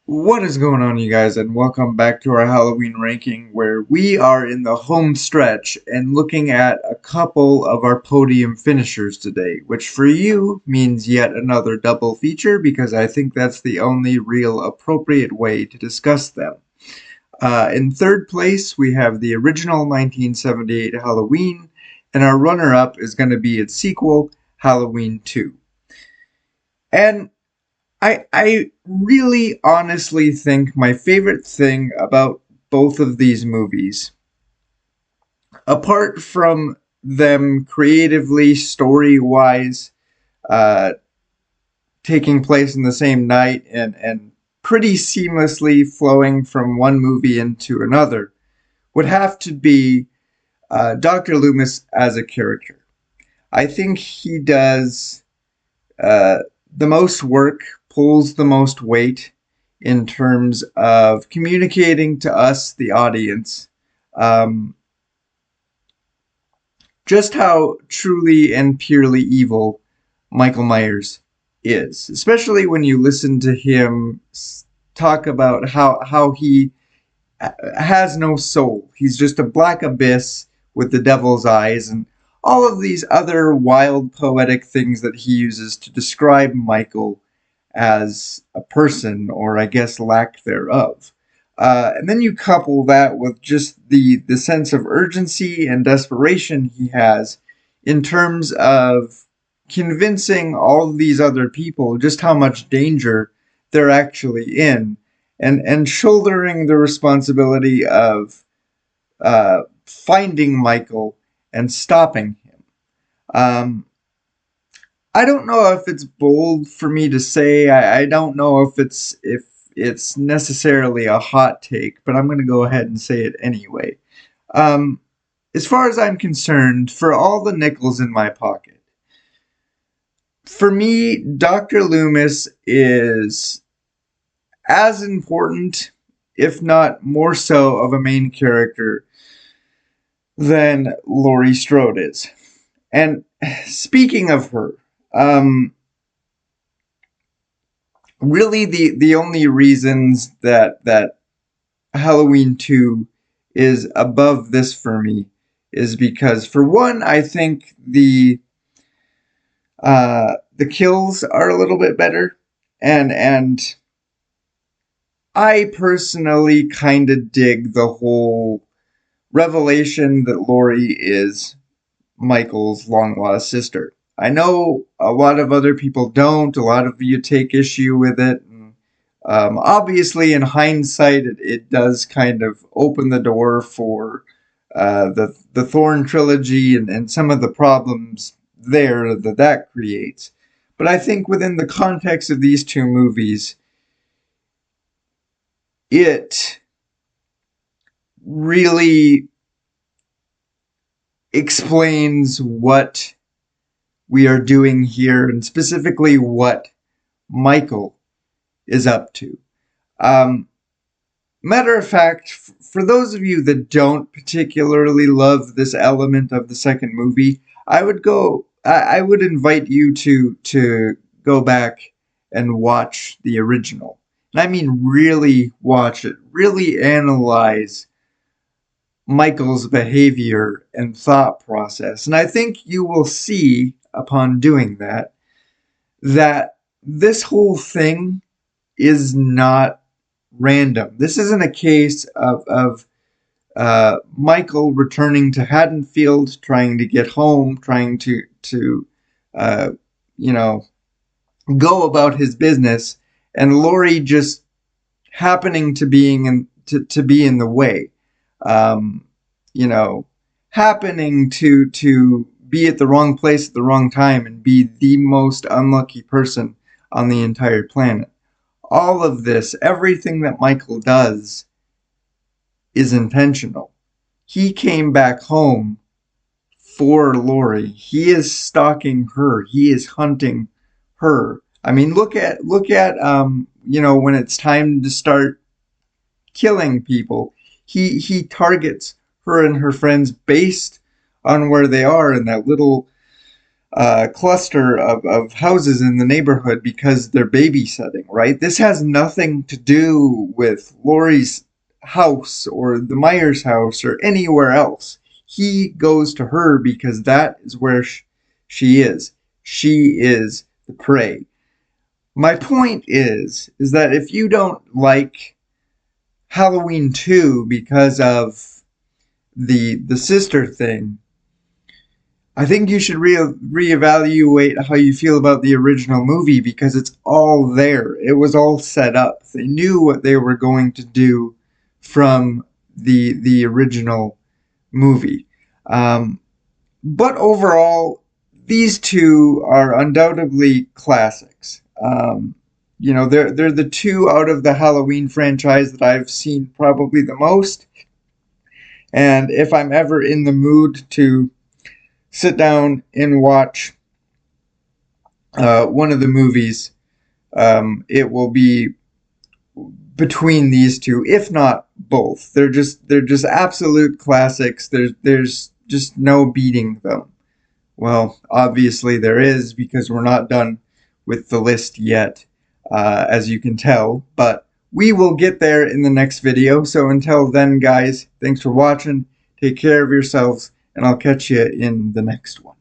What is going on, you guys, and welcome back to our Halloween ranking, where we are in the home stretch and looking at a couple of our podium finishers today, which for you means yet another double feature because I think that's the only real appropriate way to discuss them. In third place, we have the original 1978 Halloween, and our runner-up is going to be its sequel, Halloween 2. And I really honestly think my favorite thing about both of these movies, apart from them creatively, story-wise, uh, taking place in the same night and pretty seamlessly flowing from one movie into another, would have to be Dr. Loomis as a character. I think he does uh, the most work, pulls the most weight in terms of communicating to us, the audience, um, just how truly and purely evil Michael Myers is. Especially when you listen to him talk about how he has no soul. He's just a black abyss with the devil's eyes and all of these other wild poetic things that he uses to describe Michael as a person, or I guess lack thereof. And then you couple that with just the sense of urgency and desperation he has in terms of convincing all of these other people just how much danger they're actually in, and shouldering the responsibility of finding Michael and stopping him. Um, I don't know if it's bold for me to say. I don't know if it's necessarily a hot take, but I'm going to go ahead and say it anyway. Um, as far as I'm concerned, for all the nickels in my pocket, for me, Dr. Loomis is as important, if not more so, of a main character than Laurie Strode is. And speaking of her, um, really the only reasons that Halloween 2 is above this for me is because, for one, I think the kills are a little bit better, and I personally kind of dig the whole revelation that Laurie is Michael's long lost sister. I know a lot of other people don't. A lot of you take issue with it. And, obviously, in hindsight, it does kind of open the door for the Thorn trilogy and some of the problems there that creates. But I think within the context of these two movies, it really explains what we are doing here, and specifically what Michael is up to. Um, Matter of fact, for those of you that don't particularly love this element of the second movie, I would invite you to go back and watch the original. And I mean really watch it, really analyze Michael's behavior and thought process. And I think you will see upon doing that that this whole thing is not random. This isn't a case of Michael returning to Haddonfield, trying to get home, trying to uh, you know go about his business, and Laurie just happening to to be in the way. Um, you know, happening to be at the wrong place at the wrong time and be the most unlucky person on the entire planet. All of this, everything that Michael does, is intentional. He came back home for Laurie. He is stalking her. He is hunting her. I mean, look at when it's time to start killing people, he targets her and her friends based on where they are in that little cluster of houses in the neighborhood because they're babysitting, right? This has nothing to do with Laurie's house or the Myers house or anywhere else. He goes to her because that is where she is. She is the prey. My point is that if you don't like Halloween 2 because of the sister thing, I think you should reevaluate how you feel about the original movie, because it's all there. It was all set up. They knew what they were going to do from the original movie. But overall, these two are undoubtedly classics. They're the two out of the Halloween franchise that I've seen probably the most. And if I'm ever in the mood to sit down and watch one of the movies, it will be between these two, if not both. They're just absolute classics. There's just no beating them. Well, obviously there is, because we're not done with the list yet, as you can tell, but we will get there in the next video. So until then, guys, thanks for watching. Take care of yourselves, and I'll catch you in the next one.